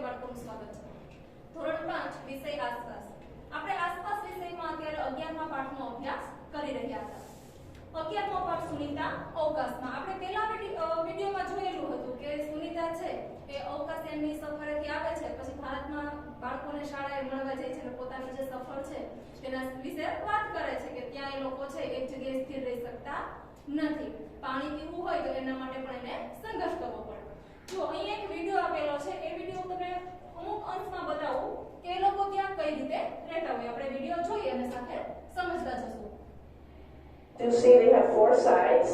બાળકોનું સ્વાગત છે. ધોરણ 5 વિષય આસપાસ. આપણે આસપાસ વિષયમાં અત્યારે 11મા પાઠનો અભ્યાસ કરી રહ્યા હતા. 11મો પાઠ સુનિતા અવકાશમાં. આપણે પહેલા વિડિયોમાં જોયેલું હતું કે સુનિતા છે એ અવકાશયાનની સફરેથી આવે છે, પછી ભારતમાં બાળકોને શાળાએ મળવા જાય છે અને પોતાની જે સફર છે તેના વિશે વાત કરે છે કે ત્યાં એ લોકો છે એક જગ્યાએ સ્થિર રહી શકતા નથી. પાણી પીવું હોય તો એના માટે પણ એને સંઘર્ષ કરવો પડે. જો અહીં એક વિડિયો આપેલો છે, એ વિડિયો તમને અમુક અંશમાં બતાવું કે એ લોકો ત્યાં કઈ રીતે રહેતા હોય. આપણે વિડિયો જોઈએ અને સાથે સમજતા જશું. You see they have four sides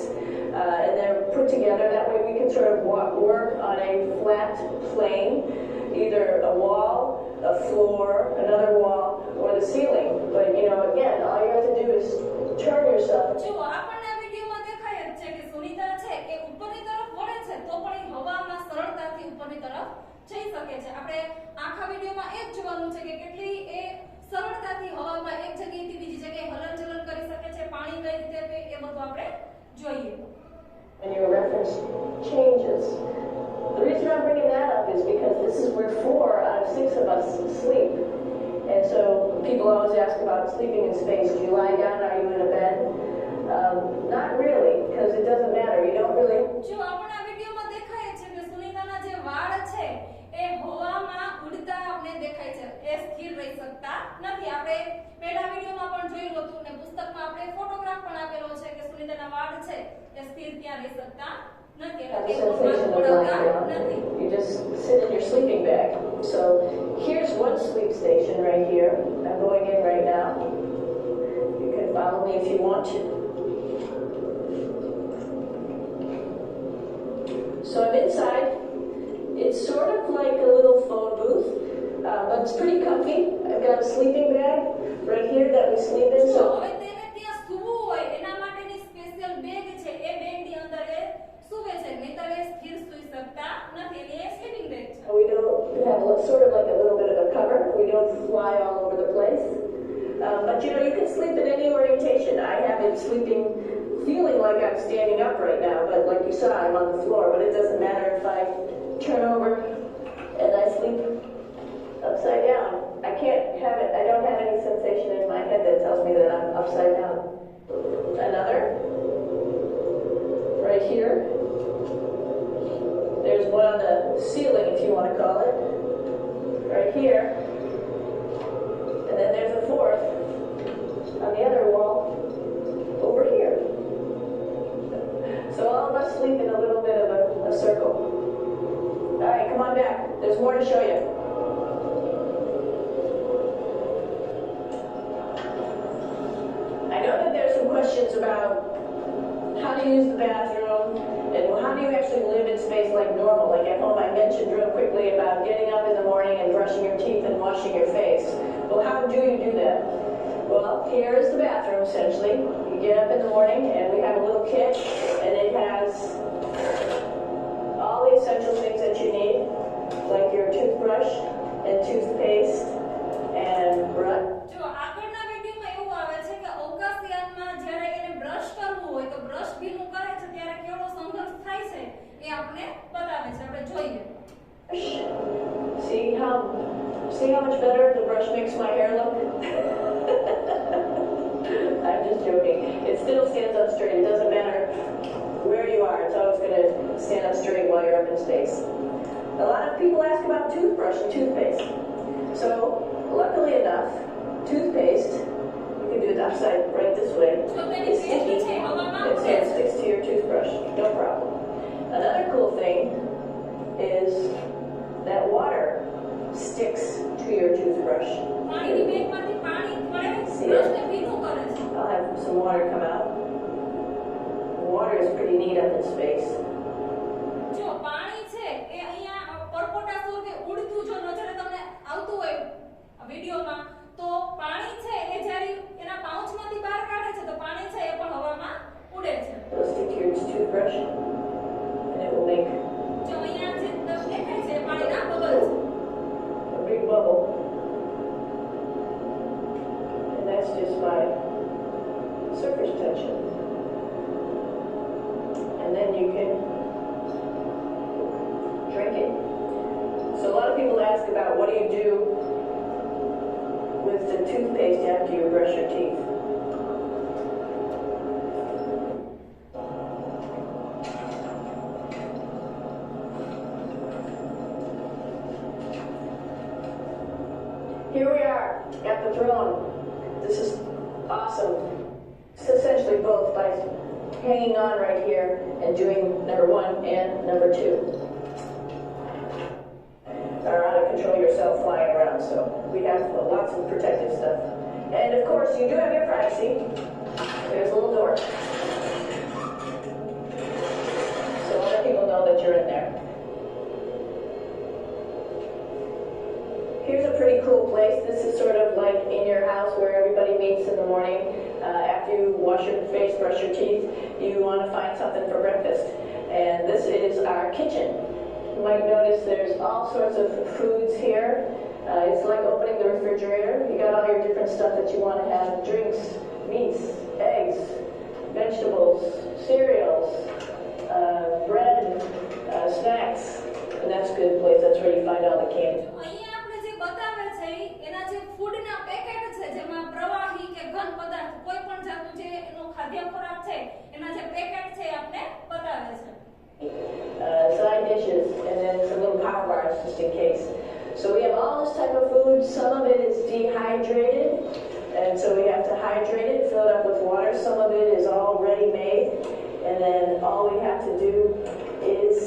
and they're put together. That way we can sort of work on a flat plane, either a wall, a floor, another wall, or the ceiling. But you know, again, all you have to do is turn yourself. જો આપણને આ વિડિયોમાં દેખાય છે કે સુનિતા છે એ ઉપરની તરફ વળે છે તો પણ એ હવામાં સરળતાથી ઉપરની તરફ જઈ શકે છે. આપણે આખા વિડિયોમાં એ જ જોવાનું છે કે કેટલી એ સરળતાથી હવામાં એક જગ્યાએથી બીજી જગ્યાએ હલનચલન કરી શકે છે, પાણી કઈ રીતે પીએ એ બધું આપણે જોઈએ. And your reference changes. The reason I'm bringing that up is because this is where 4 out of 6 of us sleep. And so people always ask about sleeping in space. Do you lie down? Are you in a bed? Not really, because it doesn't matter. You don't really. જો આપણે આ વિડિયોમાં દેખાય છે કે સુનિતાના જે વાળ છે એ હવામાં ઉડતા આપણે દેખાય છે, એ સ્થિર રહી શકતા નથી. આપણે પહેલા વિડિયોમાં પણ જોયું હતું અને પુસ્તકમાં આપણે ફોટોગ્રાફ પણ આપેલો છે કે સુનિતાના વાળ છે એ સ્થિર ત્યાં રહી શકતા નથી. Have the sensation of lying down. You just sit in your sleeping bag. So here's one sleep station right here. I'm going in right now. You can follow me if you want to. So I'm inside. It's sort of like a little phone booth, but it's pretty comfy. I've got a sleeping bag right here that we sleep in. So હવે તેને ત્યાં સૂવું હોય એના માટેની special bag છે, એ બેગની અંદર એ સૂવે છે, નહીંતર એ સ્થિર સૂઈ શકતા નથી. એટલે એ સ્લીપિંગ બેગ છે. we don't have sort of like a little bit of a cover. We don't fly all over the place. But you know, you can sleep in any orientation. I have been sleeping feeling like I'm standing up right now, but like you saw, I'm on the floor. But it doesn't matter if I turn over and I sleep upside down. I can't have it. I don't have any sensation in my head that tells me that I'm upside down. Another right here. There's one on the ceiling, if you want to call it, right here. And then there's a fourth on the other wall over here. So all of us sleep in a little bit of a circle. All right, come on back. There's more to show you. I know that there's some questions about how to use the bathroom and how do you actually live in space like normal. Like at home, I mentioned real quickly about getting up in the morning and brushing your teeth and washing your face. Well, how do you do that? Well, here is the bathroom, essentially. You get up in the morning and we have a little kit and it has all the essential things that you need, like your toothbrush and toothpaste and brush. જો આગળના વિડિયોમાં એવું આવે છે કે અવકાશયાનમાં જ્યારે એને brush કરવું હોય તો બ્રશ ભીનું કરે છે ત્યારે કેવો સંઘર્ષ થાય છે એ આપણે બતાવે છે. આપણે જોઈએ. See how much better the brush makes my hair look? I'm just joking. It still stands up straight. It doesn't matter where you are. It's always going to stand up straight while you're up in space. A lot of people ask about toothbrush and toothpaste. So, luckily enough, toothpaste, you can do it upside right this way. It's sticky. It sticks to your toothbrush. No problem. Another cool thing is that water sticks to your toothbrush. પાણીની બેગમાંથી પાણી પડે See બ્રશને it? ભીનું કરે છે. I'll have some water come out. Water is pretty neat up in space. જો પાણી છે એ અહીંયા પરપોટા સ્વરૂપે ઉડતું જો નજરે તમને આવતું હોય વિડિયોમાં તો પાણી છે એ જ્યારે એના પાઉચમાંથી બહાર કાઢે છે તો પાણી છે એ પણ હવામાં ઉડે છે. It'll stick to your toothbrush and it will make જો અહીંયા જે દેખાય છે એ પાણીના bubbles. a big bubble. And that's just by surface tension. And then you can drink it. So a lot of people ask out what do you do with the toothpaste after you brush your teeth. Here we are at the throne. This is awesome. It's essentially both by hanging on right here and doing number 1 and number 2. Are out of control yourself flying around, so we have lots of protective stuff. And of course, you do have your privacy. There's a little door. So other people know that you're in there. Here's a pretty cool place. This is sort of like in your house where everybody meets in the morning. After you wash your face, brush your teeth, you want to find something for breakfast. And this is our kitchen. You might notice there's all sorts of foods here. It's like opening the refrigerator. You got all your different stuff that you want to have. Drinks, meats, eggs, vegetables, cereals, bread, snacks. And that's a good place. That's where you find all the candy. અહીંયા આપણે જે બતાવે છે એના જે ફૂડના packet છે જેમાં પ્રવાહી કે ઘન પદાર્થ કોઈ પણ જાતનું જે એનો ખાદ્ય ખોરાક છે એના જે પેકેટ છે આપણે બતાવે છે. Side dishes, and then some little power bars just in case. So we have all this type of food. Some of it is dehydrated, and so we have to hydrate it, fill it up with water. Some of it is already made, and then all we have to do is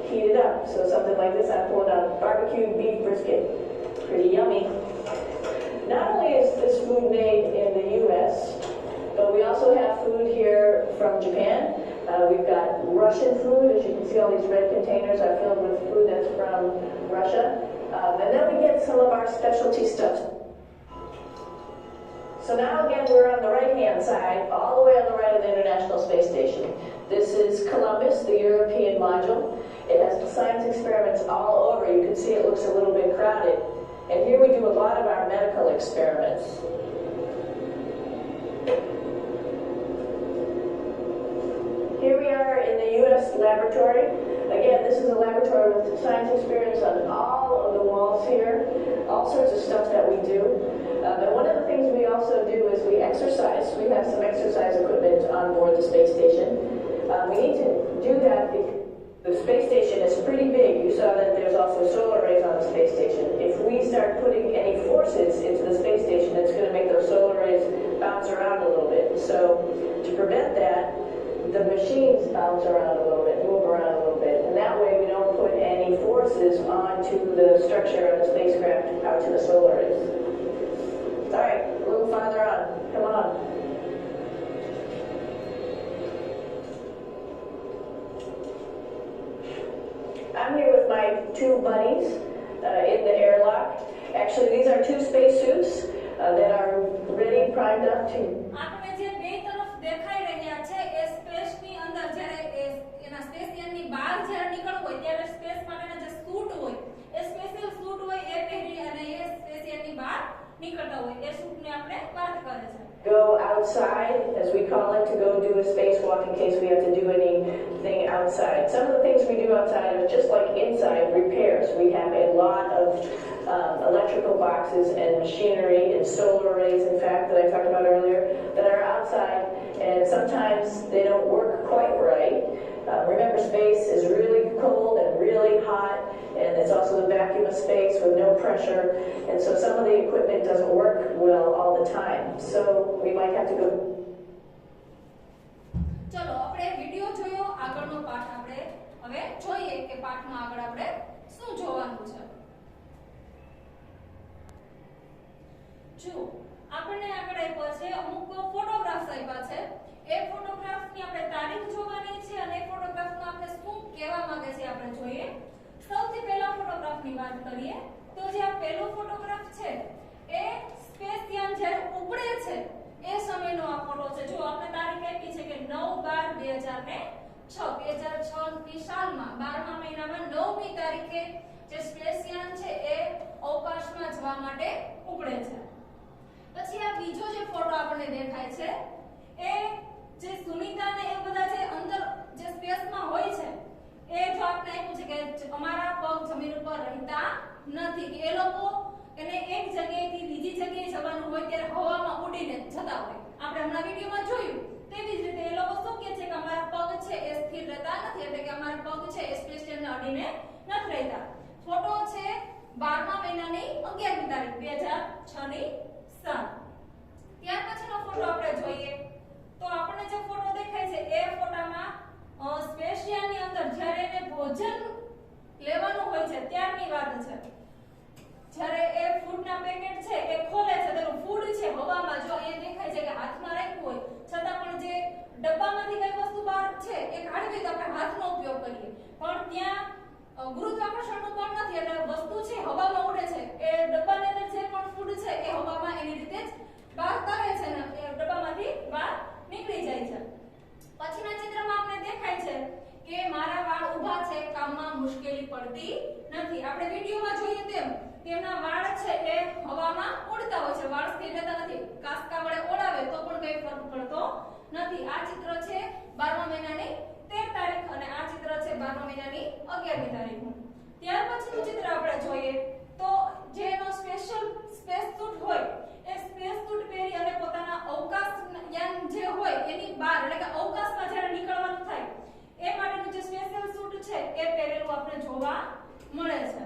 heat it up. So something like this, I pulled out barbecued beef brisket. Pretty yummy. Not only is this food made in the U.S., but we also have food here from Japan. We've got Russian food. As you can see, all these red containers are filled with food that's from Russia. And then we get some of our specialty stuff. So now again, we're on the right-hand side, all the way on the right of the International Space Station. This is Columbus, the European module. It has science experiments all over. You can see it looks a little bit crowded. And here we do a lot of our medical experiments. Here we are in the U.S. laboratory. Again, this is a laboratory with science experiments on all of the walls here, all sorts of stuff that we do. And one of the things we also do is we exercise. We have some exercise equipment on board the space station. We need to do that because the space station is pretty big. You saw that there's also solar arrays on the space station. If we start putting any forces into the space station, it's going to make those solar arrays bounce around a little bit. So to prevent that, the machines bounce around a little bit, move around a little bit, and that way we don't put any forces onto the structure of the spacecraft out to the solar arrays. All right, a little farther on. Come on. I'm here with my 2 buddies in the airlock. Actually, these are 2 spacesuits that are ready, primed up to. આપણે જે બે તરફ દેખાઈ રહ્યા છે એ સ્પેસની અંદર જ્યારે એના સ્પેસની બહાર જ્યારે નીકળવું હોય ત્યારે સ્પેસ માટેના જે સૂટ હોય એ સ્પેશિયલ સૂટ હોય એ પહેરી અને એ સ્પેસની બહાર નીકળતા હોય એ સૂટને આપણે વાત કરે છે. Go outside, as we call it, to go do a spacewalk in case we have to do anything outside. Some of the things we do outside are just like inside repairs. We have a lot of electrical boxes and machinery and solar arrays, in fact, that I talked about earlier, that are outside, and sometimes they don't work quite right. Remember, space is really cold and really hot, and it's also the vacuum of space with no pressure, and so some of the equipment doesn't work well all the time. So we might have to go. ચલો આપણે video જોયો આગળનો પાઠ આપણે હવે જોઈએ કે પાઠમાં આગળ આપણે શું જોવાનું છે. જો આપણને આગળ આપ્યા છે અમુક ફોટોગ્રાફ્સ આપ્યા છે. એ ફોટોગ્રાફ્સની આપણે તારીખ જોવાની છે અને એ ફોટોગ્રાફમાં આપણે શું કહેવા માંગે છે આપણે જોઈએ. સૌથી પહેલા ફોટોગ્રાફની વાત કરીએ તો જે આ પહેલો ફોટોગ્રાફ છે એ સ્પેસ યાન જ્યારે ઉપડે છે એ સમયનો આ ફોટો છે. જો આપણે તારીખ આપી છે કે 9/12/2006 2006ની સાલમાં 12મા મહિનામાં 9મી તારીખે જે સ્પેસ યાન છે એ અવકાશમાં જવા માટે ઉપડે છે. પછી આ બીજો જે ફોટો આપણને દેખાય છે એ જે સુનિતા ને એ બધા જે અંદર જે સ્પેસમાં હોય છે એ જો આપણે આપ્યું છે કે અમારા પગ જમીન ઉપર રહેતા નથી કે એ લોકો એને એક જગ્યાએથી બીજી જગ્યાએ જવાનું હોય ત્યારે હવામાં ઉડીને જતા હોય. આપણે હમણાં વિડીયોમાં જોયું તેવી જ રીતે એ લોકો શું કહે છે કે અમારા પગ છે એ સ્થિર રહેતા નથી, એટલે કે અમારા પગ છે એ સ્પેસ સ્ટેશનને અડીને નથી રહેતા. ફોટો છે 12મા મહિનાની 11મી તારીખ 2006 ની સાલ. ત્યાર પછીનો ફોટો આપણે જોઈએ તો આપણને જે ફોટો દેખાય છે એ ફોટામાં સ્પેસ સ્ટેશનની અંદર જ્યારે એને ભોજન લેવાનું હોય છે ત્યારની વાત છે. જ્યારે એ ફૂડના પેકેટ છે એ ખોલે છે, તેનું ફૂડ છે હવામાં, જો એ દેખાય છે કે હાથમાં રાખ્યું હોય છતાં પણ જે ડબ્બામાંથી કઈ વસ્તુ બહાર છે એ કાઢવી તો આપણે હાથનો ઉપયોગ કરીએ, પણ ત્યાં ગુરુત્વાકર્ષણનું બળ નથી એટલે વસ્તુ છે હવામાં ઉડે છે. એ ડબ્બાની અંદર જે પણ ફૂડ છે એ હવામાં એની રીતે જ બહાર તરે છે ને એ ડબ્બામાંથી બહાર નીકળી જાય છે. પછીના ચિત્રમાં આપણે દેખાય છે કે મારા વાળ ઊભા છે, કામમાં મુશ્કેલી પડતી નથી. આપણે વિડીયોમાં જોઈએ તેમ તેમના વાળ છે એ હવામાં ઉડતા હોય છે, વાળ સ્થિર રહેતા નથી. કાસ્કા વડે ઓળાવે તો પણ કઈ ફરક પડતો નથી. આ ચિત્ર છે 12મા મહિનાની 13 તારીખ અને આ ચિત્ર છે 12મા મહિનાની 11મી તારીખનું. ત્યાર પછીનું ચિત્ર આપણે જોઈએ તો જે એનો સ્પેશિયલ સ્પેસ સૂટ હોય એ સ્પેસ સૂટ પહેરી અને પોતાના અવકાશ યાન જે હોય એની બહાર એટલે કે અવકાશમાં જ્યારે નીકળવાનું થાય એ માટેનું જે સ્પેશિયલ સૂટ છે એ પહેરેલું આપણે જોવા મળે છે.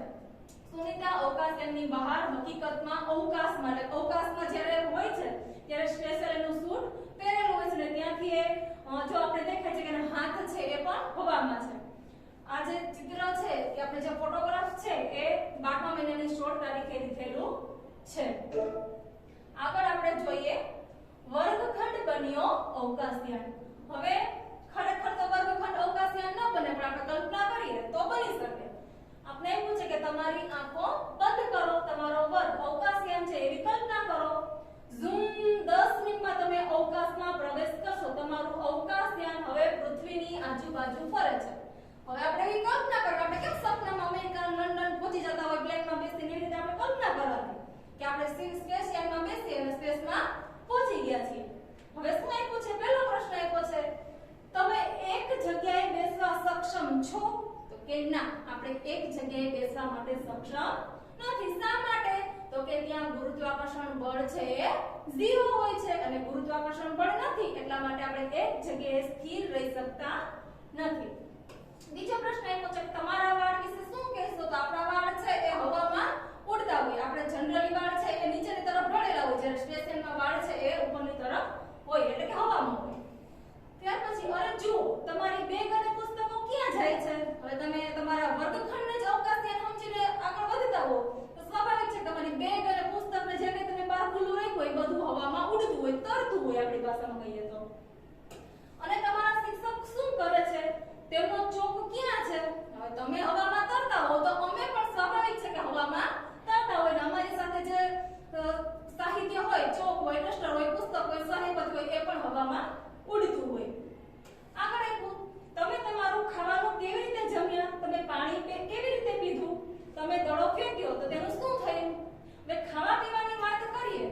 સુનિતા અવકાશયાનની બહાર હકીકતમાં અવકાશમાં એટલે અવકાશમાં જ્યારે હોય છે ત્યારે સ્પેશિયલ એનું સૂટ પહેરેલું હોય છે ને ત્યાંથી એ જો આપણે દેખાય છે કે એના હાથ છે એ પણ હવામાં છે. આ જે ચિત્ર છે કે આપણે જે ફોટોગ્રાફ છે એ 12મા મહિનાની 16 તારીખે લીધેલું છે. આગળ આપણે જોઈએ વર્ગખંડ બન્યો અવકાશયાન. હવે ખરેખર તો વર્ગખંડ અવકાશયાન ન બને પણ આપણે કલ્પના કરીએ તો બની શકે. આપણે એમ પૂછે કે તમારી આંખો બંધ કરો, તમારો વર્ગ અવકાશયાન છે એવી કલ્પના કરો. ઝૂમ 10 મિનિટમાં તમે અવકાશમાં પ્રવેશ કરશો, તમારું અવકાશયાન હવે પૃથ્વીની આજુબાજુ ફરે છે. હવે આપણે એવી કલ્પના કરો, આપણે કેમ સપનામાં અમેરિકા લંડન પહોંચી જતા હોય પ્લેનમાં બેસીને એવી રીતે આપણે કલ્પના કરવાની કે આપણે સ્પેસયાનમાં બેસી અને સ્પેસમાં પહોંચી ગયા છીએ. હવે શું આપ્યું છે? પહેલો પ્રશ્ન આપ્યો છે તમે એક જગ્યાએ બેસવા સક્ષમ છો? તો કે ના, આપણે એક જગ્યાએ બેસવા માટે સક્ષમ નથી. શા માટે? તો કે ત્યાં ગુરુત્વાકર્ષણ બળ છે એ 0 હોય છે અને ગુરુત્વાકર્ષણ બળ નથી એટલા માટે આપણે એક જગ્યાએ સ્થિર રહી શકતા નથી. બીજો પ્રશ્ન એ છે કે તમારા વાળ વિશે શું કહેશો? તો આપણા વાળ છે એ હવામાં ઉડતા હોય. આપણે જનરલી વાળ છે એ નીચેની તરફ ઢળેલા હોય, જ્યારે સ્પેસમાં વાળ છે એ ઉપરની તરફ હોય એટલે કે હવામાં હોય. ત્યાર પછી અરે જુઓ તમારી બેગ અને પુસ્તકો ક્યાં જાય છે? હવે તમે તમારા વર્ગખંડને જ અવકાશયાન સમજીને આગળ વધતા હો તો સ્વાભાવિક છે તમારી બેગ અને પુસ્તકને જે કંઈ તમે બહાર ખુલ્લું રાખ્યું હોય બધું હવામાં ઉડતું હોય, તરતું હોય આપણી ભાષામાં કહીએ તો. અને તમારા શિક્ષક શું કરે છે? તેમનો ચોક ક્યાં છે? હવે તમે હવામાં તરતા હો તો અમે પણ સ્વાભાવિક છે કે હવામાં તરતા હોય ને અમારી સાથે જે સાહિત્ય હોય, ચોક હોય, ડસ્ટર હોય, પુસ્તક હોય, સહીપત્ર હોય એ પણ હવામાં ઉડતું હોય. આગળ આપ્યું તમે તમારું ખાવાનું કેવી રીતે જમ્યા? તમે પાણી કેવી રીતે પીધું? તમે દડો ફેંક્યો તો તેનું શું થયું? હવે ખાવા પીવાની વાત કરીએ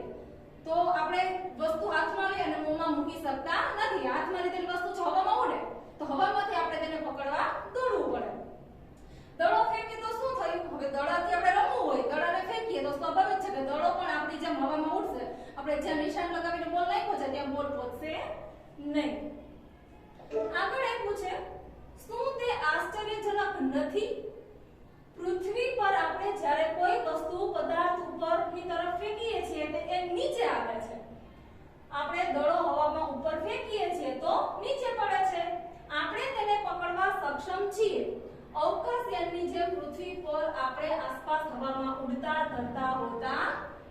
તો આપણે વસ્તુ હાથમાં લઈ અને મોંમાં મૂકી શકતા નથી. હાથમાં લીધેલી વસ્તુ છે હવામાં ઉડે તો હવામાંથી આપણે તેને પકડવા દોડવું પડે. દડો ફેંકીએ તો શું થયું? હવે દડાથી આપણે રમવું હોય, દડાને ફેંકીએ તો સ્વાભાવિક છે કે દડો પણ આપણી જેમ હવામાં ઉડશે. આપણે જ્યાં નિશાન લગાવીને બોલ નાખ્યો છે ત્યાં બોલ પહોંચશે નહીં. આગળ આપ્યું છે શું તે આશ્ચર્યજનક નથી? પૃથ્વી પર આપણે જ્યારે કોઈ વસ્તુ પદાર્થ ઉપરની તરફ ફેંકીએ છીએ તો એ નીચે આવે છે. આપણે દડો હવામાં ઉપર ફેંકીએ છીએ તો નીચે પડે છે. આપણે તેને પકડવા સક્ષમ છીએ. અવકાશયાનની જેમ પૃથ્વી પર આપણે આસપાસ હવામાં ઉડતા તરતા હોતા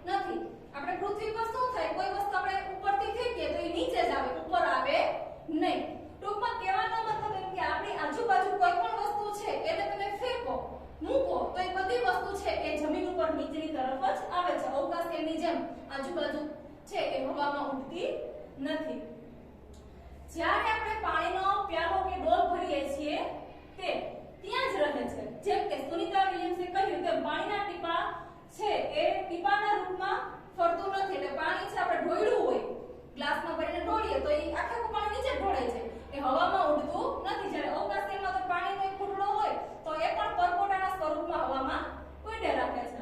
નથી. આપણે પૃથ્વી પર શું થાય? કોઈ વસ્તુ આપણે ઉપરથી ફેંકીએ તો એ નીચે જ આવે, ઉપર આવે નહીં. ટૂંકમાં કહેવાનો મતલબ એમ કે આપણી આજુબાજુ કોઈ પણ વસ્તુ છે એને તમે ફેંકો, મૂકો તો એ બધી વસ્તુ છે એ જમીન ઉપર નીચેની તરફ જ આવે છે. અવકાશયાનની જેમ આજુબાજુ છે એ હવામાં ઉડતી નથી. જ્યારે આપણે પાણીનો પ્યાલો કે ડોલ ભરીએ છીએ તે ત્યાં જ રહે છે. જેમ કે સુનિતા વિલિયમ્સે કહ્યું તેમ પાણીના ટીપા છે એ ટીપાના રૂપમાં ફરતું નથી. એટલે પાણી છે આપણે ઢોળ્યું હોય, ગ્લાસમાં ભરીને ઢોળીએ તો એ આખું પાણી નીચે ઢોળાય છે, એ હવામાં ઉડતું નથી. જ્યારે અવકાશયાનમાં તો પાણીનો એક ખૂટડો હોય તો એ પણ પરપોટાના સ્વરૂપમાં હવામાં ઉડે રાખે છે.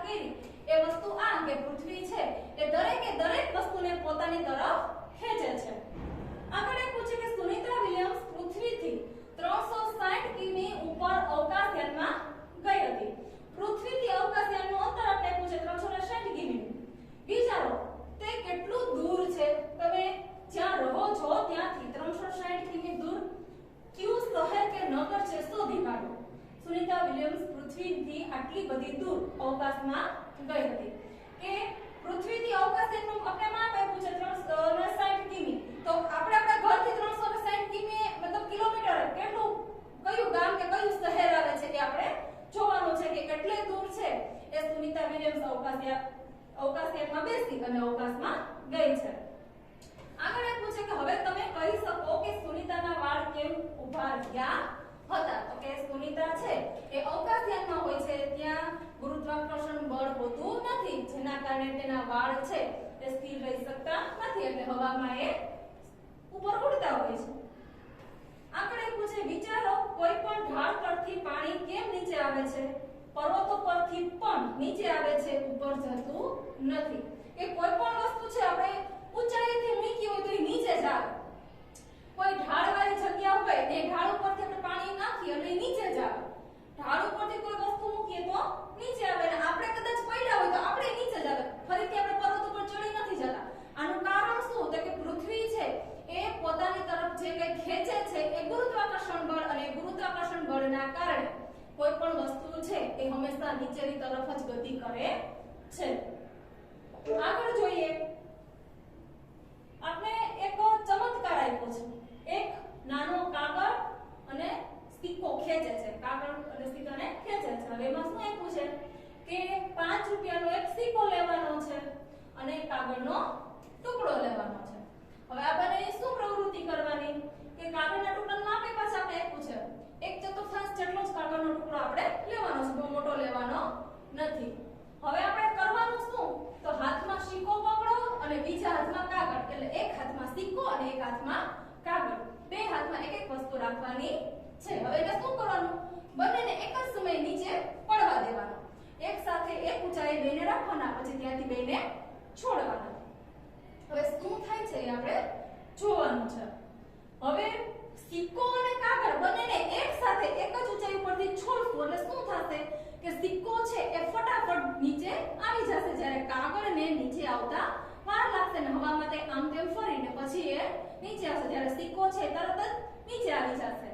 કરી એ વસ્તુ આ કે પૃથ્વી છે એ દરેક વસ્તુને પોતાની તરફ ખેંચે છે. આગળ એક પૂછે કે સુનિતા વિલિયમ્સ પૃથ્વીથી 360 કિમી ઉપર અવકાશયાનમાં ગઈ હતી. પૃથ્વીથી અવકાશયાનનું અંતર આપણે પૂછે 360 કિમી. વિચારો તે કેટલું દૂર છે. તમે જ્યાં રહો છો ત્યાંથી 360 કિમી દૂર કયું શહેર કે નગર છે શોધી કાઢો. સુનિતા વિલિયમ્સ પૃથ્વીથી આટલી બધી દૂર અવકાશમાં ગઈ હતી. કે પૃથ્વીથી અવકાશયાનનું આપણે માપ આપ્યું છે 360 કિમી. તો આપણે આપણા ઘરથી 360 કિમી મતલબ કિલોમીટર કેટલું કયું ગામ કે કયું શહેર આવે છે એ આપણે જોવાનું છે કે કેટલે દૂર છે એ સુનિતા વિલિયમ્સ અવકાશયાનમાં બેસી અને અવકાશમાં ગઈ છે. આગળ એ પૂછે કે હવે તમે કહી શકો કે સુનિતાના વાળ કેમ ઊભા રહ્યા હતા. તો કે સુનિતા છે એ અવકાશયાનમાં હોય છે ત્યાં ગુરુત્વાકર્ષણ બળ હોતું નથી જેના કારણે તેના વાળ છે એ સ્થિર રહી શકતા નથી એટલે હવામાં એ ઉપર ઉડતા હોય છે. આગળ એ પૂછે વિચારો કોઈ પણ ઢાળ પરથી પાણી કેમ નીચે આવે છે. પર્વતો પરથી પણ નીચે આવે છે ઉપર જતું નથી. કે કોઈ પણ વસ્તુ છે આપણે ઊંચાઈથી મૂકી હોય તો એ નીચે જ આવે. કોઈ ઢાળવાળી જગ્યા હોય એ ઢાળ ઉપરથી આપણે પાણી નાખીએ એટલે નીચે જ આવે. ઢાળ ઉપરથી કોઈ વસ્તુ મૂકીએ તો નીચે આવે અને આપણે કદાચ પડ્યા હોય તો આપણે નીચે જ આવે. ફરીથી આપણે પર્વત ઉપર ચડી નથી જતા. આનું કારણ શું તો કે પૃથ્વી છે એ પોતાની તરફ જે કંઈ ખેંચે છે એ ગુરુત્વાકર્ષણ બળ અને ગુરુત્વાકર્ષણ બળના કારણે કોઈ પણ વસ્તુ છે એ હંમેશા નીચેની તરફ જ ગતિ કરે છે. આગળ જોઈએ આપણે એક ચમત્કાર આપ્યો છે. એક નાનો કાગળ અને સિક્કો ખેંચે છે. કાગળ અને સિક્કાને ખેંચે છે. હવે એમાં શું આપ્યું છે કે 5 રૂપિયાનો એક સિક્કો લેવાનો છે અને કાગળનો ટુકડો લેવાનો છે. હવે આ બંનેની શું પ્રવૃત્તિ કરવાની કે કાગળના ટુકડાનું માપ પાછા આપણે આપ્યું છે. 1/4 જેટલો જ કાગળનો ટુકડો આપણે લેવાનો છે. બહુ મોટો લેવાનો નથી. હવે આપણે કરવાનું શું તો હાથમાં સિક્કો પકડો અને બીજા હાથમાં કાગળ એટલે એક હાથમાં સિક્કો અને એક હાથમાં કાગળ. બે હાથમાં એક એક વસ્તુ રાખવાની છે. હવે એને શું કરવાનું બંનેને એક જ સમયે નીચે પડવા દેવાનો. એક સાથે એક ઊંચાઈએ બેને રાખવાના પછી ત્યાંથી બેને છોડવાના. હવે શું થાય છે એ આપણે જોવાનું છે. હવે સિક્કો અને કાગળ બંનેને એક સાથે એક જ ઊંચાઈ પરથી છોડશું એટલે શું થશે કે સિક્કો છે એ ફટાફટ નીચે આવી જશે જ્યારે કાગળને નીચે આવતા વાર લાગશે ને હવામાં તે આમ તેમ ફરીને પછી એ નીચે આવશે જ્યારે સિક્કો છે તરત જ નીચે આવી જશે.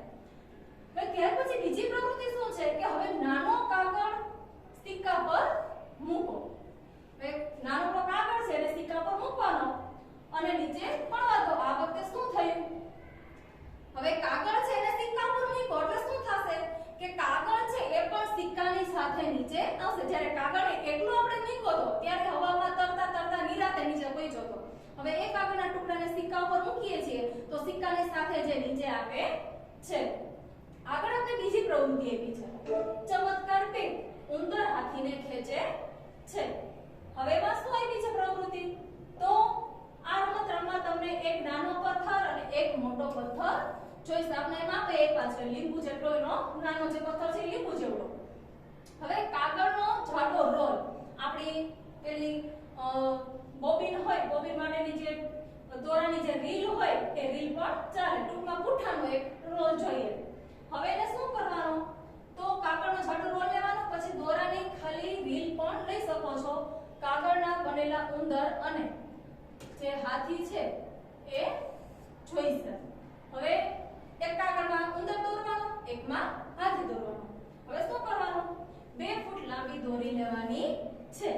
હવે ત્યાર પછી બીજી પ્રવૃત્તિ શું છે કે હવે નાનો કાગળ સિક્કા પર મૂકો. હવે નાનો કાગળ છે એને સિક્કા પર મૂકવાનો અને નીચે પડવા દો. આ વખતે શું થયું હવે કાગળ છે એને સિક્કા પર મૂકો એટલે શું થશે કે કાગળ છે એ પણ સિક્કાની સાથે નીચે આવશે. જ્યારે કાગળને એકલો આપણે મૂકો તો ત્યારે હવામાં તરતા નિરાતે નીચે પડી જતો. હવે એક કાગળના ટુકડાને સિક્કા ઉપર મૂકીએ છીએ તો સિક્કાની સાથે જે નીચે આવે છે. આગળ આપણે બીજી પ્રવૃત્તિ આપી છે ચમત્કાર 2 ઉંદર હાથીને ખેંચે છે. હવે એમાં શું આપી છે પ્રવૃત્તિ તો આ રમત રમવા તમને એક નાનો પથ્થર અને એક મોટો પથ્થર જોઈશે. આપણે એમાં એક પાછળ લીંબુ જેટલો એનો નાનો જે પથ્થર છે લીંબુ જેવડો. હવે કાગળનો જાડો રોલ આપણી પેલી બોબિન હોય બોબિન માટેની જે દોરાની જે રીલ હોય એ રીલ પર ચાલે. ટૂંકમાં પુઠ્ઠાનો એક રોલ જોઈએ. હવે એને શું કરવાનું તો કાગળનો જાડો રોલ લેવાનો પછી દોરાની ખાલી રીલ પણ લઈ શકો છો. કાગળના બનેલા ઉંદર અને જે હાથી છે એ જોઈશે. હવે એક કાગળમાં ઉંદર દોરવાનો એકમાં હાથી દોરવાનો. હવે શું કરવાનું 2 ફૂટ લાંબી દોરી લેવાની છે.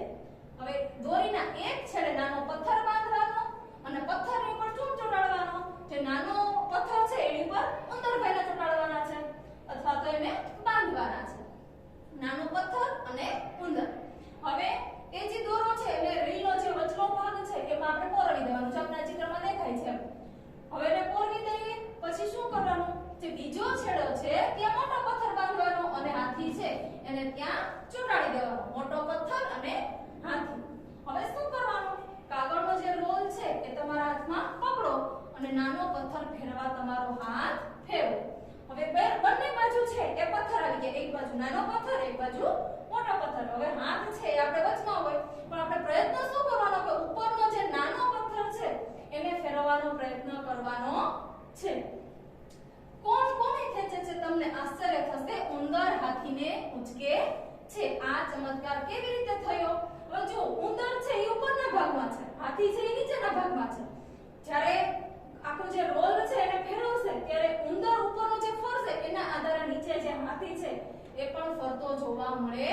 હવે દોરીના એક છેડે નાનો પથ્થર બાંધવાનો અને પથ્થરની ઉપર ચૂંટ ચોટાડવાનો. જે નાનો પથ્થર છે એની પર ઉંદર ભાઈને ચોટાડવાના છે અથવા તો એને બાંધવાના છે. નાનો પથ્થર અને ઉંદર. હવે એ જે દોરો છે એટલે રીલનો જે વચલો ભાગ છે એમાં આપણે પોરવી દેવાનું છે. આપણા ચિત્રમાં દેખાય છે. હવે એને પોરવી દઈએ પછી શું કરવાનું જે બીજો છેડો છે ત્યાં મોટો પથ્થર બાંધવાનો અને હાથી છે એને ત્યાં ચોટાડી દેવાનો. મોટો પથ્થર અને હાથી. હવે શું કરવાનું કાગળનો જે રોલ છે એ તમારા હાથમાં પકડો અને નાનો પથ્થર ફેરવા તમારો હાથ ફેરવો. હવે બંને બાજુ છે એ પથ્થર આવી ગયા. એક બાજુ નાનો પથ્થર એક બાજુ મોટો પથ્થર. હવે હાથ છે આપણે ચમત્કાર કેવી રીતે થયો? હવે જો ઉંદર છે એ ઉપરના ભાગમાં છે, હાથી છે એ નીચેના ભાગમાં છે. જ્યારે આખો જે રોલ છે એને ફેરવશે ત્યારે ઉંદર ઉપરનો જે ફરશે એના આધારે નીચે જે હાથી છે એ પણ ફરતો જોવા મળે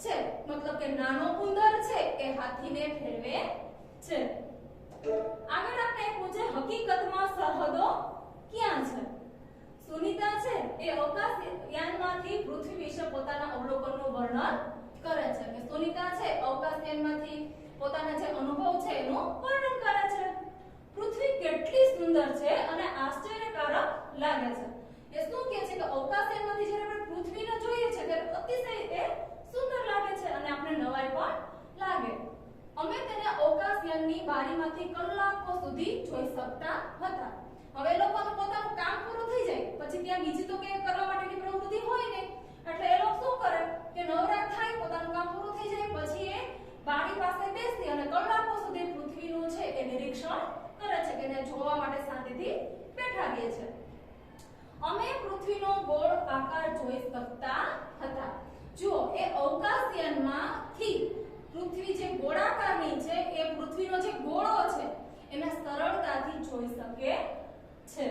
છે. મતલબ કે નાનો ઉંદર છે એ હાથીને ફેરવે છે. આગળ આપણે પૂછે હકીકતમાં સરહદો ક્યાં છે? સુનીતા છે એ અવકાશયાનમાંથી પૃથ્વી વિશે પોતાના અવલોકનનું વર્ણન કરે છે. કે સુનીતા છે અવકાશયાનમાંથી પોતાના જે અનુભવ છે એનું વર્ણન કરે છે. પૃથ્વી કેટલી સુંદર છે અને આશ્ચર્યકારક લાગે છે. એ શું કહે છે કે અવકાશયાનમાંથી જ્યારે આપણે પૃથ્વીને જોઈએ છે ત્યારે અતિશય એ સુંદર લાગે છે અને આપણે નવાઈ પણ લાગે. અમે તેને અવકાશયાનની બારીમાંથી કલાકો સુધી જોઈ શકતા હતા. હવે લોકોનું પોતાનું કામ પૂરું થઈ જાય પછી ત્યાં બીજી તો કે કરવા માટેની પ્રવૃત્તિ હોય નહીં, એટલે એ લોકો શું કરે કે નવરા થાય, પોતાનું કામ પૂરું થઈ જાય પછી એ બારી પાસે બેસી અને કલાકો સુધી પૃથ્વીનું છે એ નિરીક્ષણ કરે છે કે એને જોવા માટે શાંતિથી બેઠા રહે છે. અમે પૃથ્વીનો ગોળ આકાર જોઈ શકતા હતા. જુઓ એ અવકાશયાનમાંથી પૃથ્વી જે ગોળાકારની છે એ પૃથ્વીનો જે ગોળો છે એને સરળતાથી જોઈ શકે છે.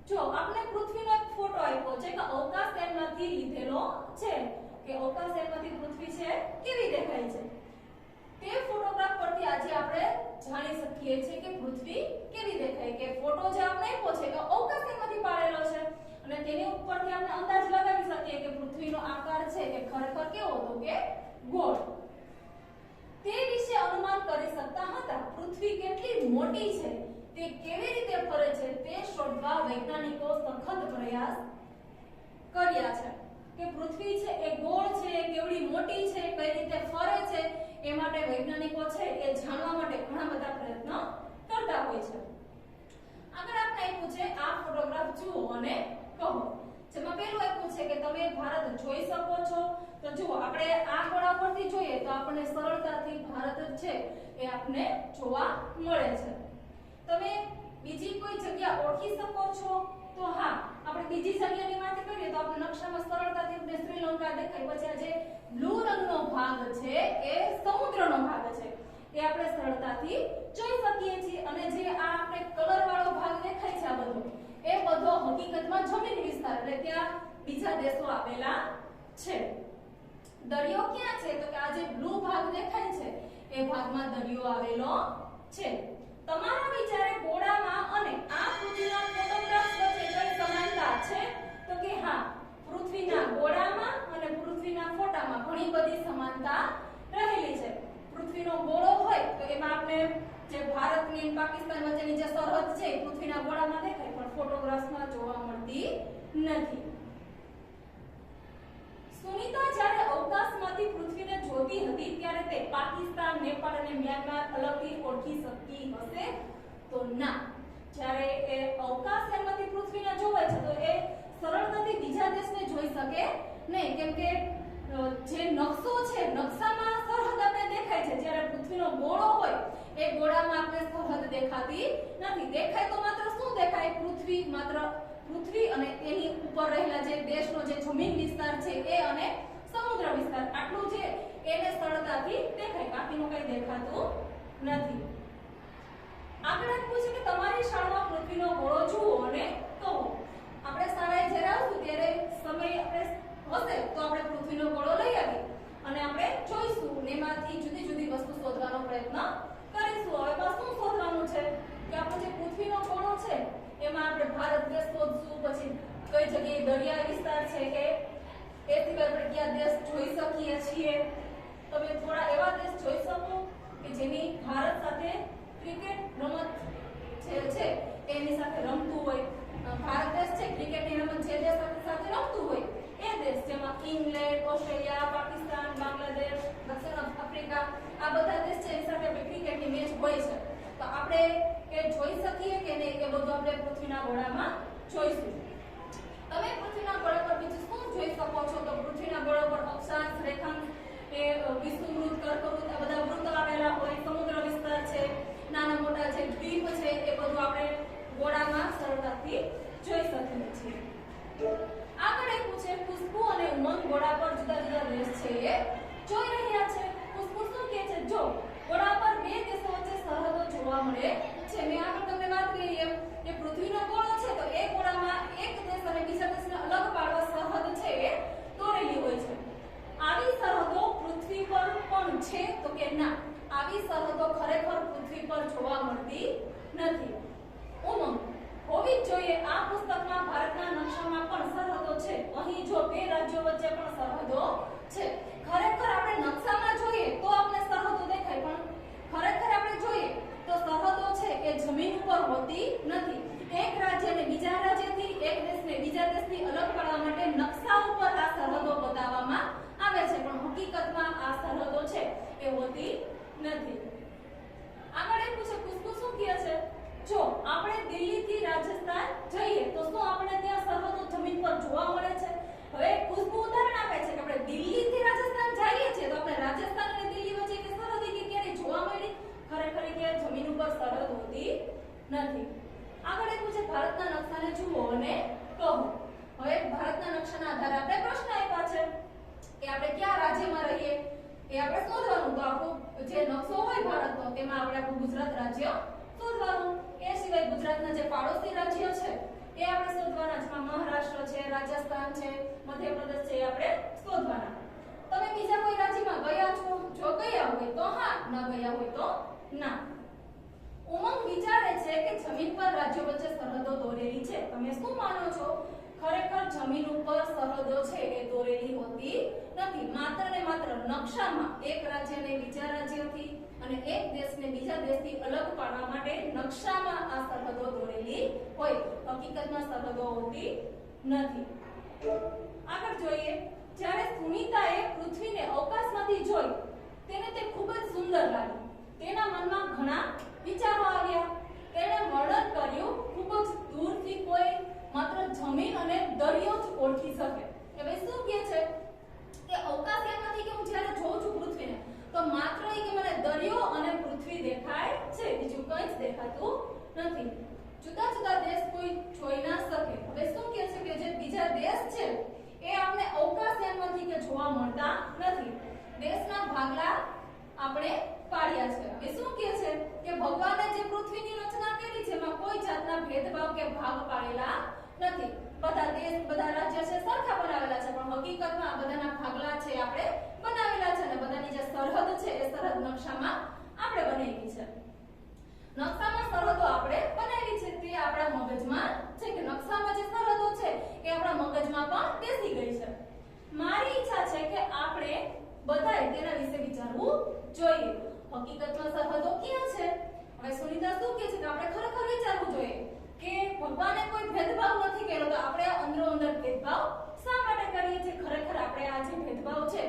જો આપણે પૃથ્વીનો એક ફોટો આપ્યો છે કે અવકાશયાનમાંથી લીધેલો છે કે અવકાશયાનમાંથી પૃથ્વી છે કેવી દેખાય છે. તે ફોટોગ્રાફ પરથી આજે આપણે જાણી શકીએ છીએ કે પૃથ્વી કેવી દેખાય. કે ફોટો જે આપણે આપ્યો છે એ અવકાશયાનમાંથી પાડેલો છે અને તેની ઉપરથી આપણે અંદાજ લગાવી શકીએ કે પૃથ્વીનો આકાર છે એ ખરેખર કેવો હતો કે ગોળ. તે વિશે અનુમાન કરી શકતા હતા. પૃથ્વી કેટલી મોટી છે, તે કેવી રીતે ફરે છે તે શોધવા વૈજ્ઞાનિકો સખત પ્રયાસ કર્યા છે. કે પૃથ્વી છે એ ગોળ છે, કેવડી મોટી છે, કઈ રીતે ફરે છે એ માટે વૈજ્ઞાનિકો છે એ જાણવા માટે ઘણા બધા પ્રયત્નો કરતા હોય છે. આગળ આપણે આપ્યું છે આ ફોટોગ્રાફ જુઓ અને કહો. જેમાં પહેલું આપ્યું છે કે તમે ભારત જોઈ શકો છો. તો જુઓ આપણે આ ગોળા પરથી જોઈએ તો આપણને સરળતાથી ભારત છે એ આપને જોવા મળે છે. તમે બીજી કોઈ જગ્યા ઓળખી શકો છો? તો હા, આપણે બીજી જગ્યાની વાત કરીએ તો આપણે નકશામાં સરળતાથી આપણે શ્રીલંકા દેખાય. પછી આ જે બ્લુ રંગનો ભાગ છે એ સમુદ્રનો ભાગ છે એ આપણે સરળતાથી જોઈ શકીએ છીએ. અને જે આ આપણે કલર વાળો ભાગ દેખાય છે આ બધો એ બધો હકીકતમાં જમીન વિસ્તાર એટલે ત્યાં બીજા દેશો આવેલા છે. દરિયો ક્યાં છે? તો કે આ જે બ્લુ ભાગ દેખાય છે એ ભાગમાં દરિયો આવેલો છે. તમારા વિચારે ગોળામાં અને આ પૃથ્વીના ફોટોગ્રાફ્સ વચ્ચે કઈ સમાનતા છે? તો કે હા, પૃથ્વીના ગોળામાં અને પૃથ્વીના ફોટામાં ઘણી બધી સમાનતા રહેલી છે. પૃથ્વીનો ગોળો હોય તો એમાં આપણે જે ભારતની અને પાકિસ્તાન વચ્ચેની જે સરહદ છે એ પૃથ્વીના ગોળામાં દેખાય પણ ફોટોગ્રાફ્સમાં જોવા મળતી નથી. સુનીતા જ્યારે અવકાશમાંથી પૃથ્વીને જોતી હતી ત્યારે તે પાકિસ્તાન, નેપાળ અને મ્યાનમાર અલગથી ઓળખી શકતી હશે? તો ના. જ્યારે એ અવકાશયાનમાંથી પૃથ્વીને જોવે છે તો એ સરળતાથી બીજા દેશને જોઈ શકે નહીં, કેમ કે જે નકશો છે નકશામાં સરહદ આપણે દેખાય છે, જ્યારે પૃથ્વીનો ગોળો હોય એ ગોળામાં આપણે સરહદ દેખાતી નથી. દેખાય તો માત્ર શું દેખાય? પૃથ્વી, માત્ર પૃથ્વી અને તેની ઉપર રહેલા જે દેશનો જે જમીન વિસ્તાર છે એ અને સમુદ્ર વિસ્તાર આટલું છે એને સરળતાથી દેખાય, બાકીનું કઈ દેખાતું નથી. આગળ આપ્યું છે કે તમારી શાળામાં પૃથ્વીનો ગોળો જુઓ અને કહો. આપણે શાળાએ જ્યારે આવશું ત્યારે સમય આપણે હશે તો આપણે પૃથ્વીનો ગોળો લઈ આવીએ અને આપણે જોઈશું અને એમાંથી જુદી જુદી વસ્તુ શોધવાનો પ્રયત્ન કરીશું. હવે બસ શું શોધવાનું છે કે આપણો જે પૃથ્વીનો ગોળો છે એમાં આપણે ભારત દેશ શોધશું, પછી કઈ જગ્યાએ દરિયાઈ વિસ્તાર છે એ સિવાય આપણે કયા દેશ જોઈ શકીએ છીએ. તમે થોડા એવા દેશ જોઈ શકો કે જેની ભારત સાથે ક્રિકેટ રમત જે છે એની સાથે રમતું હોય. ભારત દેશ છે ક્રિકેટની રમત જે દેશ સાથે રમતું હોય એ દેશ, જેમાં ઇંગ્લેન્ડ, ઓસ્ટ્રેલિયા, પાકિસ્તાન, બાંગ્લાદેશ, દક્ષિણ આફ્રિકા આ બધા દેશ છે એની સાથે આપણે ક્રિકેટની મેચ હોય છે. તો આપણે એ જોઈ શકીએ કે નહીં એ બધું આપણે પૃથ્વીના ગોળામાં જોઈશું. તમે પૃથ્વીના ગોળા પર બીજું શું જોઈ શકો છો? તો પૃથ્વીના ગોળા પર અક્ષાંશ, રેખાંશ, એ વિષુવવૃત્ત, કર્કવૃત્ત આ બધા વૃત્ત આવેલા હોય. સમુદ્ર વિસ્તાર છે, નાના મોટા જે દ્વીપ છે એ બધું આપણે ગોળામાં સરળતાથી જોઈ શકીએ છીએ. આગળ એક છે ખુશ્બુ અને કયા રાજ્યમાં રહીએ એ આપણે શોધવાનું. તો આપણો જે નકશો હોય ભારતનો તેમાં આપણે આપણું ગુજરાત રાજ્ય શોધવાનું. એ સિવાય ગુજરાતના જે પાડોશી રાજ્યો છે એ આપણે શોધવાના. જેમાં મહારાષ્ટ્ર છે, રાજસ્થાન છે, મધ્યપ્રદેશ છે, એ આપણે શોધવાના. તમે બીજા કોઈ રાજ્યમાં ગયા છો? જો ગયા હોય તો હા, ન ગયા હોય તો ના. ઉમંગ વિચારે છે કે જમીન પર રાજ્યો વચ્ચે સરહદો દોરેલી છે. તમે શું માનો છો? ખરેખર જમીન ઉપર સરહદો છે એ દોરેલી હોતી નથી. માત્ર ને માત્ર નકશામાં એક રાજ્યને બીજા રાજ્યથી અને એક દેશને બીજા દેશથી અલગ પાડવા માટે નકશામાં આ સરહદો દોરેલી હોય. હકીકતમાં સરહદો હોતી નથી. આગળ જોઈએ. જ્યારે સુનીતાએ પૃથ્વીને અવકાશમાંથી જોઈ તેને તે ખૂબ જ સુંદર લાગી. તેના મનમાં ઘણા વિચારો આવ્યા. તેણે વર્ણન કર્યું ખૂબ જ દૂરથી કોઈ માત્ર જમીન અને દરિયો જ ઓળખી શકે. હવે શું કહે છે કે અવકાશયાનમાંથી કે હું જ્યારે જોઉં છું પૃથ્વીને તો માત્ર એ કે મને દરિયો અને પૃથ્વી દેખાય છે, બીજું કંઈ જ દેખાતું નથી. જુદા જુદા દેશ કોઈ જોઈ ના શકે. હવે શું કહે છે કે જે બીજા દેશ છે એ આપણે અવકાશયાનમાંથી કે જોવા મળતા નથી. દેશના ભાગલા આપણે પાડ્યા છે. હવે શું કહે છે કે ભગવાને જે પૃથ્વીની રચના કરી છે એમાં કોઈ જાતના ભેદભાવ કે ભાગ પાડેલા નથી. બધા દેશ, બધા રાજ્ય છે સરખા બનાવેલા છે, પણ હકીકતમાં આ બધાના ભાગલા છે આપણે બનાવેલા છે અને બધાની જે સરહદ છે એ સરહદ નકશામાં આપણે બનાવી છે. નકશામાં સરહદો આપણે બનાવી છે તે આપણા મગજમાં છે કે નકશામાં જે સરહદો છે એ આપણા મગજમાં પણ બેસી ગઈ છે. મારી ઈચ્છા છે કે આપણે બધાએ તેના વિશે વિચારવું જોઈએ. હકીકતમાં સરહદો ક્યાં છે? હવે સુનિતા શું કહે છે કે આપણે ખરેખર વિચારવું જોઈએ કે ભગવાને કોઈ ભેદભાવ નથી કર્યો તો આપણે અંદરો અંદર ભેદભાવ શા માટે કરીએ છીએ? ખરેખર આપણે આ જે ભેદભાવ છે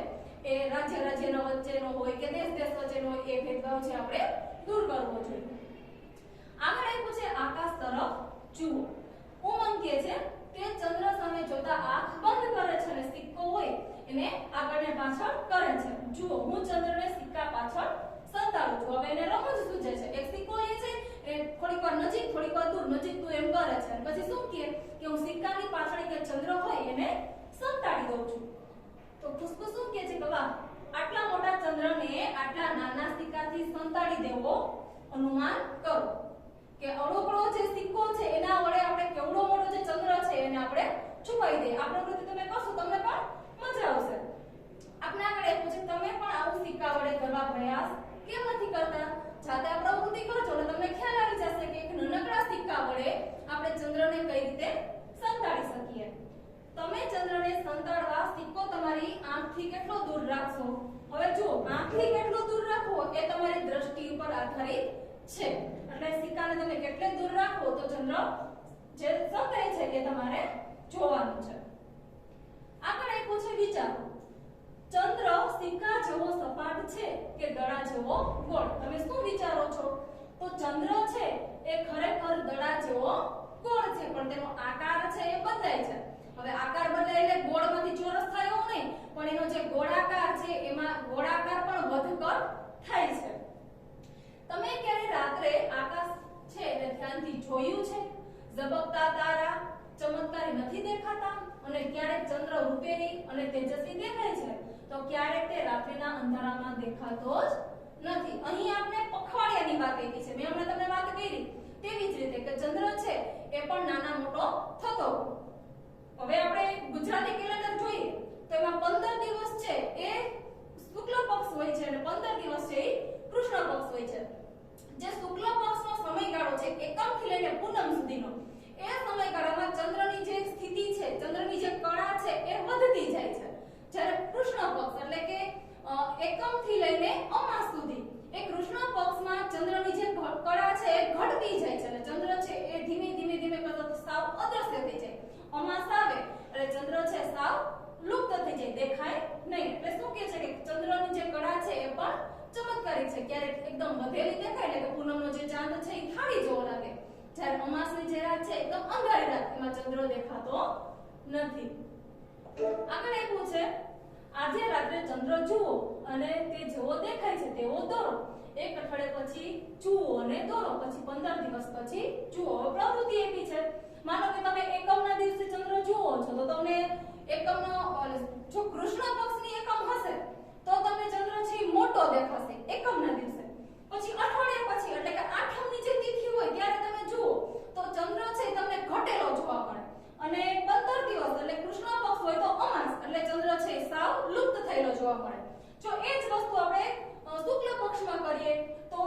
એ રાજ્યનો વચ્ચેનો હોય કે દેશ વચ્ચેનો હોય એ ભેદભાવ છે આપણે દૂર કરવો જોઈએ. આગળ આપ્યું છે આકાશ તરફ જુઓ. ઉમંગ કહે છે તે ચંદ્ર સામે જોતા આંખ બંધ કરે છે અને સિક્કો હોય એને આગળ ને પાછળ કરે છે. જુઓ, હું ચંદ્રને સિક્કા પાછળ સંતાડું છું. હવે એને રમૂજ સૂચે છે. એક સિક્કો એ છે એ થોડીક વાર નજીક થોડીક વાર દૂર, નજીક તું એમ કરે છે. પછી શું કહે કે હું સિક્કાની પાછળ કે ચંદ્ર હોય એને સંતાડી દઉં છું. તો ખુશ્બુ શું કહે છે કે વાહ, આટલા મોટા ચંદ્રને આટલા નાના સિક્કાથી સંતાડી દેવો. અનુમાન કરો કે અવળોકળો જે સિક્કો છે એના વડે આપણે કેવડો મોટો જે ચંદ્ર છે એને આપણે છુપાઈ દે. આ પ્રવૃત્તિ તમે કરશો તમને પણ મજા આવશે. આપણે આગળ એ પૂછે તમે પણ આવું સિક્કા વડે કરવા પ્રયાસ કેમ નથી કરતા? જાતે આ પ્રવૃત્તિ કરજો અને તમને ખ્યાલ આવી જશે કે એક નાનકડા સિક્કા વડે આપણે ચંદ્રને કઈ રીતે સંતાડી શકીએ. તમે ચંદ્રને સંતાડવા સિક્કો તમારી આંખથી કેટલો દૂર રાખશો? હવે જો આંખથી કેટલો દૂર રાખવો એ તમારી દ્રષ્ટિ ઉપર આધારિત છે. એટલે સિક્કાને તમે કેટલે દૂર રાખો તો ચંદ્ર જે સંતાય છે એ તમારે જોવાનું છે. આગળ આપ્યું છે વિચારો. ચંદ્ર સિક્કા જેવો સપાટ છે કે દડા જેવો ગોળ? તમે શું વિચારો છો? તો ચંદ્ર છે એ ખરેખર દડા જેવો ગોળ છે, પણ તેનો આકાર છે એ બદલાય છે. હવે આકાર બદલાય એટલે ગોળમાંથી ચોરસ થાય એવું નહીં, પણ એનો જે ગોળાકાર છે એમાં ગોળાકાર પણ વધઘટ થાય છે. તમે ક્યારે રાત્રે આકાશ છે એટલે ધ્યાનથી જોયું છે? ઝબકતા તારા ચમત્કારી નથી દેખાતા અને ક્યારેક ચંદ્ર રૂપેરી અને તેજસ્વી દેખાય છે તો ક્યારેક તે રાત્રિના અંધારામાં દેખાતો જ નથી. અહીં આપણે પખવાડિયાની વાત કરી છે. મેં હમણાં તમને વાત કરી તેવી જ રીતે કે ચંદ્ર છે એ પણ નાના મોટો થતો. હવે આપણે ગુજરાતી કેલેન્ડર જોઈએ તો એમાં 15 દિવસ છે એ શુક્લ પક્ષ હોય છે અને 15 દિવસ છે એ કૃષ્ણ પક્ષ હોય છે. જે શુક્લ પક્ષનો સમયગાળો છે એકમ થી લઈને પૂનમ સુધીનો, એ સમયગાળામાં ચંદ્રની જે સ્થિતિ છે, ચંદ્રની જે કળા છે એ વધતી જાય છે. જ્યારે કૃષ્ણ પક્ષ એટલે કે એકમ થી લઈને અમાસ સુધી એ કૃષ્ણ પક્ષમાં ચંદ્રની જે કળા છે એ ઘટતી જાય છે અને ચંદ્ર છે એ ધીમે ધીમે કરતા સાવ અદૃશ્ય થઈ જાય. અમાસ આવે એટલે ચંદ્ર છે સાવ લુપ્ત થઈ જાય, દેખાય નહીં. એટલે શું કહે છે કે ચંદ્રની જે કળા છે એ પણ ચમત્કારી છે. ક્યારેક એકદમ વધેલી દેખાય એટલે કે પૂનમનો જે ચાંદ છે એ થાળી જેવો લાગે, જ્યારે અમાસની જે રાત છે એકદમ અંધારી રાત, એમાં ચંદ્ર દેખાતો નથી. આગળ એવું છે આજે રાત્રે ચંદ્ર જુઓ અને તે જેવો દેખાય છે તેવો દોરો. એક અઠવાડિયા પછી જુઓ અને દોરો, પછી 15 દિવસ પછી જુઓ. પ્રવૃત્તિ એવી છે, માનો કે તમે એકમના દિવસે ચંદ્ર જુઓ છો તો તમને એકમનો જો કૃષ્ણ પક્ષની એકમ હશે તો તમને ચંદ્ર છે એ મોટો દેખાશે એકમના દિવસે. પછી અઠવાડિયા પછી એટલે કે આઠમની જે તિથિ હોય ત્યારે તમે જુઓ તો ચંદ્ર છે એ તમને ઘટેલો જોવા મળે. અને 15 દિવસ એટલે કૃષ્ણ પક્ષ હોય તો અમાસ એટલે ચંદ્ર છે એ સાવ લુપ્ત થયેલો જોવા મળે. જો એ જ વસ્તુ આપણે શુક્લ પક્ષમાં કરીએ તો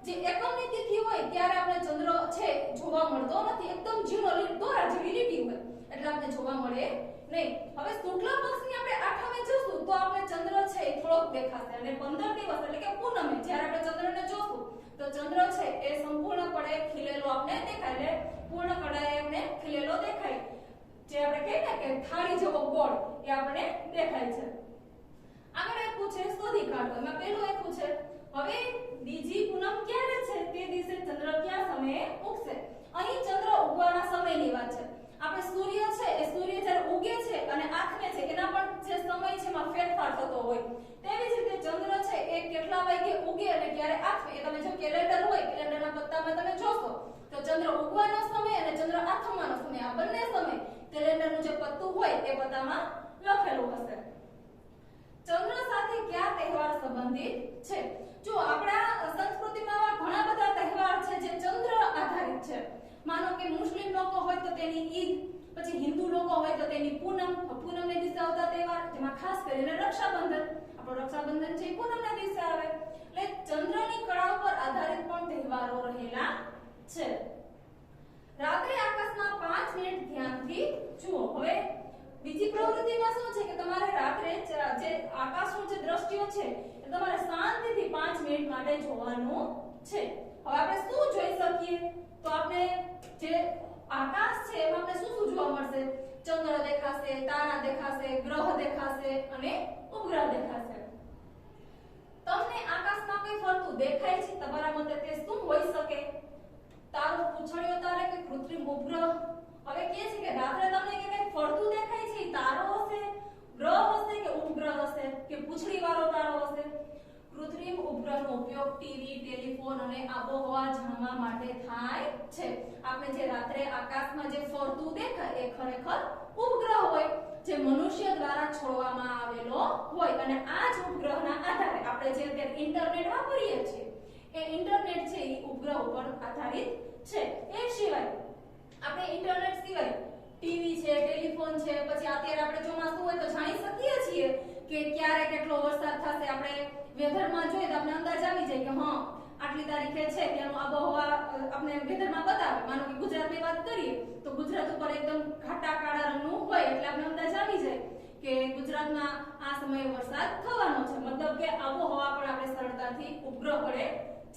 જે એકમની તિથિ હોય ત્યારે આપણે ચંદ્ર છે જોવા મળતો નથી. એકદમ ઝીણો દોરા જેવી લીટી હોય એટલે આપણે જોવા મળે નહીં. હવે શુક્લ પક્ષની આપણે આઠમે જોશું તો આપણે ચંદ્ર છે એ થોડોક દેખાશે અને 15 દિવસ એટલે કે પૂનમે જ્યારે આપણે ચંદ્રને જોશું તો ચંદ્ર છે એ સંપૂર્ણપણે ખીલેલો આપણે દેખાય એટલે પૂર્ણ કળાએ આપણે ખીલેલો દેખાય. જે આપણે કહીએ ને કે થાળી જેવો ગોળ એ આપણે દેખાય છે. આગળ એક પૂછે શોધી કાઢો. એમાં પહેલું એક પૂછે હવે બીજી પૂનમ ક્યારે છે તે દિવસે ચંદ્ર કયા સમયે ઉગશે. અહીં ચંદ્ર ઉગવાના સમયની વાત છે. આપણે સૂર્ય છે એ સૂર્ય જ્યારે ઉગે છે અને આથમે છે એના પણ જે સમય છે એમાં ફેરફાર થતો હોય તેવી જ રીતે ચંદ્ર છે એ કેટલા વાગે ઉગે અને ક્યારે આથમે એ તમે જો કેલેન્ડર હોય કેલેન્ડરના પત્તામાં તમે જોશો તો ચંદ્ર ઉગવાનો સમય અને ચંદ્ર આથમવાનો સમય આ બંને સમય કેલેન્ડરનું જે પત્તું હોય એ પત્તામાં લખેલું હશે. ચંદ્ર સાથે કયા તહેવાર સંબંધિત છે? જો આપણા સંસ્કૃતિમાં ઘણા બધા તહેવાર છે જે ચંદ્ર આધારિત છે. માનો કે મુસ્લિમ લોકો હોય તો તેની ઈદ, પછી હિન્દુ લોકો હોય તો તેની પૂનમને દિવસે આવતા તહેવાર, જેમાં ખાસ કરીને રક્ષાબંધન. આપણો રક્ષાબંધન છે પૂનમના દિવસે આવે. એટલે ચંદ્રની કળા ઉપર આધારિત પણ તહેવારો રહેલા છે. રાત્રે આકાશમાં 5 મિનિટ ધ્યાનથી જુઓ. હવે બીજી પ્રવૃત્તિમાં શું છે કે તમારે રાત્રે જે આકાશનું જે દ્રશ્યો છે એ તમારે શાંતિથી 5 મિનિટ માટે જોવાનું છે. હવે આપણે શું જોઈ શકીએ તો આપણે જે આકાશ છે એમાં આપણે શું જોવા મળશે? ચંદ્ર દેખાશે, તારા દેખાશે, ગ્રહ દેખાશે અને ઉપગ્રહ દેખાશે. તમને આકાશમાં કંઈ ફરતું દેખાય છે? તમારા મતે તે શું હોઈ શકે? તારો પૂંછડીયો તારે કે કૃત્રિમ ઉપગ્રહ? હવે કહે છે કે રાત્રે તમને કે કંઈ ફરતું દેખાય છે, તારો હશે, ગ્રહ હશે કે ઉપગ્રહ હશે કે પૂંછડીવાળો તારો હશે? કૃત્રિમ ઉપગ્રહનો ઉપયોગ ટીવી, ટેલિફોન અને આબોહવા જાણવા માટે થાય છે. આપણે જે રાત્રે આકાશમાં જે ફરતું દેખાય એ ખરેખર ઉપગ્રહ હોય જે મનુષ્ય દ્વારા છોડવામાં આવેલો હોય અને આ જ ઉપગ્રહના આધારે આપણે જે અત્યારે ઇન્ટરનેટ વાપરીએ છીએ એ ઇન્ટરનેટ છે એ ઉપગ્રહ ઉપર આધારિત છે. એ સિવાય આપણે ઇન્ટરનેટ સિવાય ટીવી છે, ટેલિફોન છે, પછી અત્યારે આપણે ચોમાસું હોય તો જાણી શકીએ છીએ કે ક્યારે કેટલો વરસાદ થશે. આપણે વેધરમાં જોઈએ તો આપણે અંદાજ આવી જાય કે હા આટલી તારીખે છે ત્યાંનું આબોહવા આપણે વેધરમાં બતાવે. માનો કે ગુજરાતની વાત કરીએ તો ગુજરાત ઉપર એકદમ ઘાટા કાળા રંગનું હોય એટલે આપણે અંદાજ આવી જાય કે ગુજરાતમાં આ સમયે વરસાદ થવાનો છે. મતલબ કે આબોહવા પણ આપણે સરળતાથી ઉપગ્રહ વડે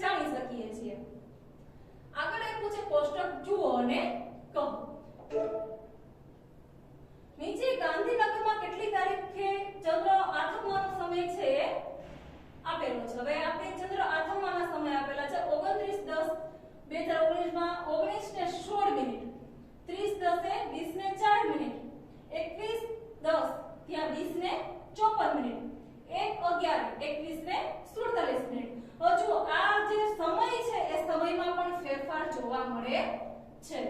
જાણી શકીએ છીએ. આગળ એક પૂછે કોષ્ટક જુઓ અને કહો. નીચે ગાંધીનગરમાં કેટલી તારીખે ચંદ્ર આથમવાનો સમય છે આપેલો છે. હવે આપણે ચંદ્ર આથમવાના સમય આપેલા છે 29/10/2019 માં 19:16 મિનિટ, 30/10 20:04 મિનિટ, 21:10 ત્યાં 20:54 મિનિટ, 1:11 21:47 મિનિટ. હજુ આ જે સમય છે એ સમયમાં પણ ફેરફાર જોવા મળે છે.